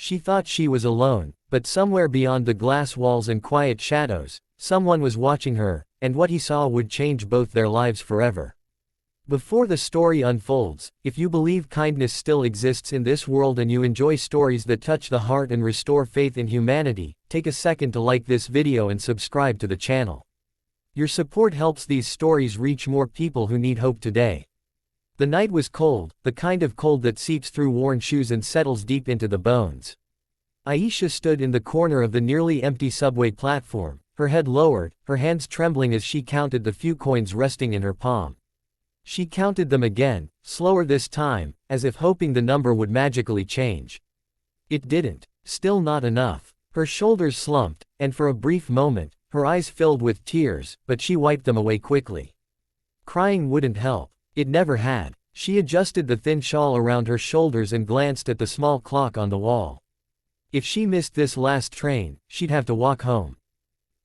She thought she was alone, but somewhere beyond the glass walls and quiet shadows, someone was watching her, and what he saw would change both their lives forever. Before the story unfolds, if you believe kindness still exists in this world and you enjoy stories that touch the heart and restore faith in humanity, take a second to like this video and subscribe to the channel. Your support helps these stories reach more people who need hope today. The night was cold, the kind of cold that seeps through worn shoes and settles deep into the bones. Aisha stood in the corner of the nearly empty subway platform, her head lowered, her hands trembling as she counted the few coins resting in her palm. She counted them again, slower this time, as if hoping the number would magically change. It didn't. Still not enough. Her shoulders slumped, and for a brief moment, her eyes filled with tears, but she wiped them away quickly. Crying wouldn't help. It never had. She adjusted the thin shawl around her shoulders and glanced at the small clock on the wall. If she missed this last train, she'd have to walk home.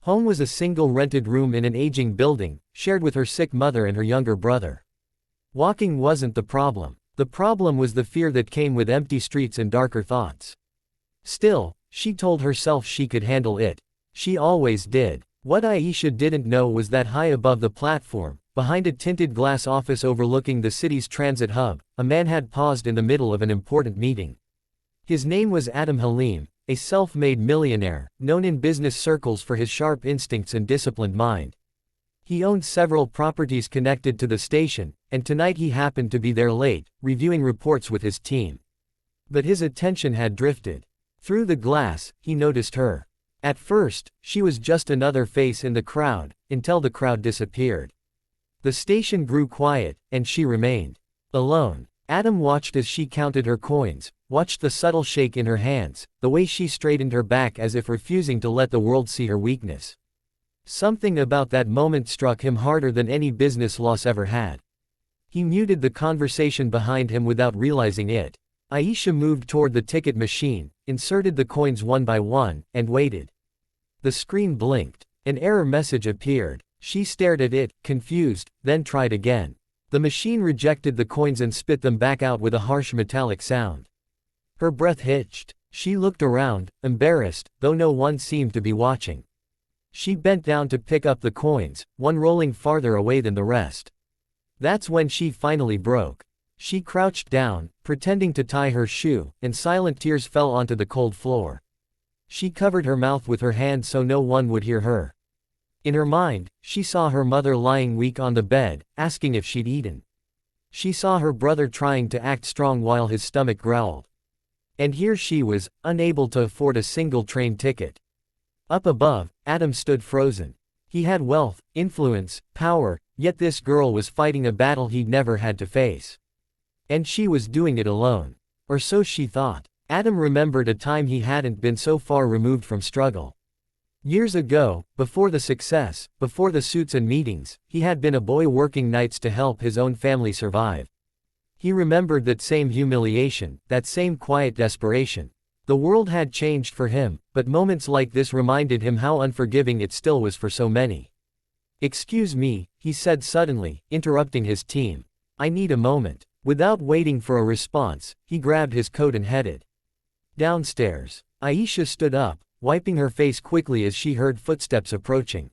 Home was a single rented room in an aging building, shared with her sick mother and her younger brother. Walking wasn't the problem. The problem was the fear that came with empty streets and darker thoughts. Still, she told herself she could handle it. She always did. What Aisha didn't know was that high above the platform, behind a tinted glass office overlooking the city's transit hub, a man had paused in the middle of an important meeting. His name was Adam Halim, a self-made millionaire, known in business circles for his sharp instincts and disciplined mind. He owned several properties connected to the station, and tonight he happened to be there late, reviewing reports with his team. But his attention had drifted. Through the glass, he noticed her. At first, she was just another face in the crowd, until the crowd disappeared. The station grew quiet, and she remained alone. Adam watched as she counted her coins, watched the subtle shake in her hands, the way she straightened her back as if refusing to let the world see her weakness. Something about that moment struck him harder than any business loss ever had. He muted the conversation behind him without realizing it. Aisha moved toward the ticket machine, inserted the coins one by one, and waited. The screen blinked. An error message appeared. She stared at it, confused, then tried again. The machine rejected the coins and spit them back out with a harsh metallic sound. Her breath hitched. She looked around, embarrassed, though no one seemed to be watching. She bent down to pick up the coins, one rolling farther away than the rest. That's when she finally broke. She crouched down, pretending to tie her shoe, and silent tears fell onto the cold floor. She covered her mouth with her hand so no one would hear her. In her mind, she saw her mother lying weak on the bed, asking if she'd eaten. She saw her brother trying to act strong while his stomach growled. And here she was, unable to afford a single train ticket. Up above, Adam stood frozen. He had wealth, influence, power, yet this girl was fighting a battle he'd never had to face. And she was doing it alone. Or so she thought. Adam remembered a time he hadn't been so far removed from struggle. Years ago, before the success, before the suits and meetings, he had been a boy working nights to help his own family survive. He remembered that same humiliation, that same quiet desperation. The world had changed for him, but moments like this reminded him how unforgiving it still was for so many. "Excuse me," he said suddenly, interrupting his team. "I need a moment." Without waiting for a response, he grabbed his coat and headed downstairs. Aisha stood up, wiping her face quickly as she heard footsteps approaching.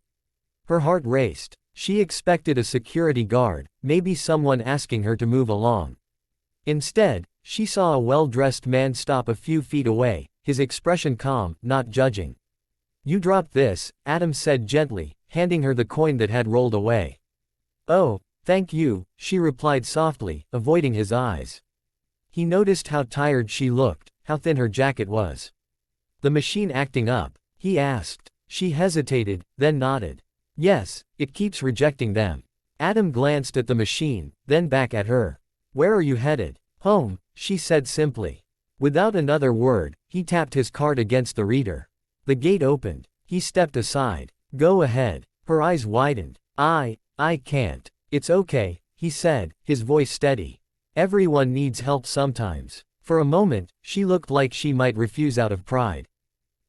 Her heart raced. She expected a security guard, maybe someone asking her to move along. Instead, she saw a well-dressed man stop a few feet away, his expression calm, not judging. "You dropped this," Adam said gently, handing her the coin that had rolled away. "Oh, thank you," she replied softly, avoiding his eyes. He noticed how tired she looked, how thin her jacket was. "The machine acting up?" he asked. She hesitated, then nodded. "Yes, it keeps rejecting them." Adam glanced at the machine, then back at her. "Where are you headed?" "Home," she said simply. Without another word, he tapped his card against the reader. The gate opened. He stepped aside. "Go ahead." Her eyes widened. I can't." "It's okay," he said, his voice steady. "Everyone needs help sometimes." For a moment, she looked like she might refuse out of pride.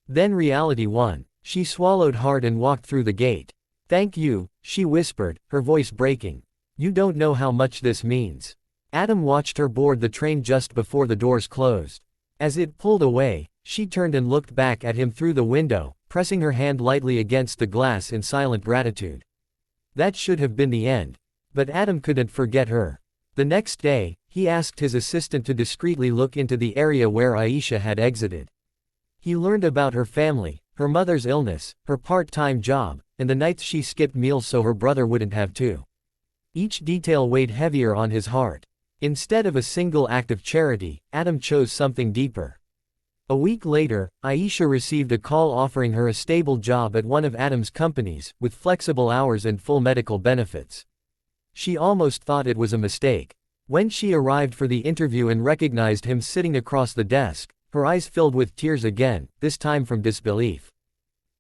Then reality won. She swallowed hard and walked through the gate. "Thank you," she whispered, her voice breaking. "You don't know how much this means." Adam watched her board the train just before the doors closed. As it pulled away, She turned and looked back at him through the window, pressing her hand lightly against the glass in silent gratitude. That should have been the end. But Adam couldn't forget her. The next day, he asked his assistant to discreetly look into the area where Aisha had exited. He learned about her family, her mother's illness, her part-time job, and the nights she skipped meals so her brother wouldn't have to. Each detail weighed heavier on his heart. Instead of a single act of charity, Adam chose something deeper. A week later, Aisha received a call offering her a stable job at one of Adam's companies, with flexible hours and full medical benefits. She almost thought it was a mistake. When she arrived for the interview and recognized him sitting across the desk, her eyes filled with tears again, this time from disbelief.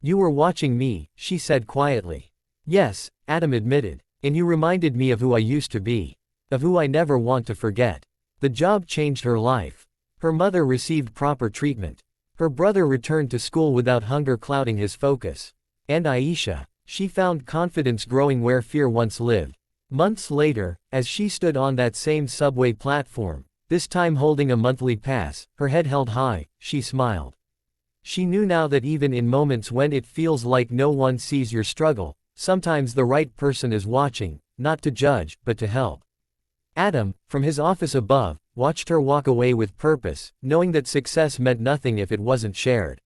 "You were watching me," she said quietly. "Yes," Adam admitted. "And you reminded me of who I used to be. Of who I never want to forget." The job changed her life. Her mother received proper treatment. Her brother returned to school without hunger clouding his focus. And Aisha, she found confidence growing where fear once lived. Months later, as she stood on that same subway platform, this time holding a monthly pass, her head held high, she smiled. She knew now that even in moments when it feels like no one sees your struggle, sometimes the right person is watching, not to judge, but to help. Adam, from his office above, watched her walk away with purpose, knowing that success meant nothing if it wasn't shared.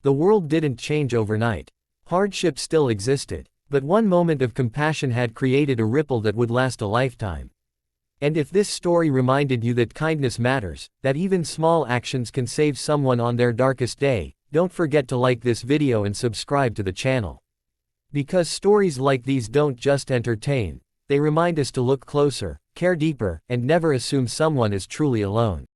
The world didn't change overnight. Hardship still existed, but one moment of compassion had created a ripple that would last a lifetime. And if this story reminded you that kindness matters, that even small actions can save someone on their darkest day, don't forget to like this video and subscribe to the channel. Because stories like these don't just entertain, they remind us to look closer, care deeper, and never assume someone is truly alone.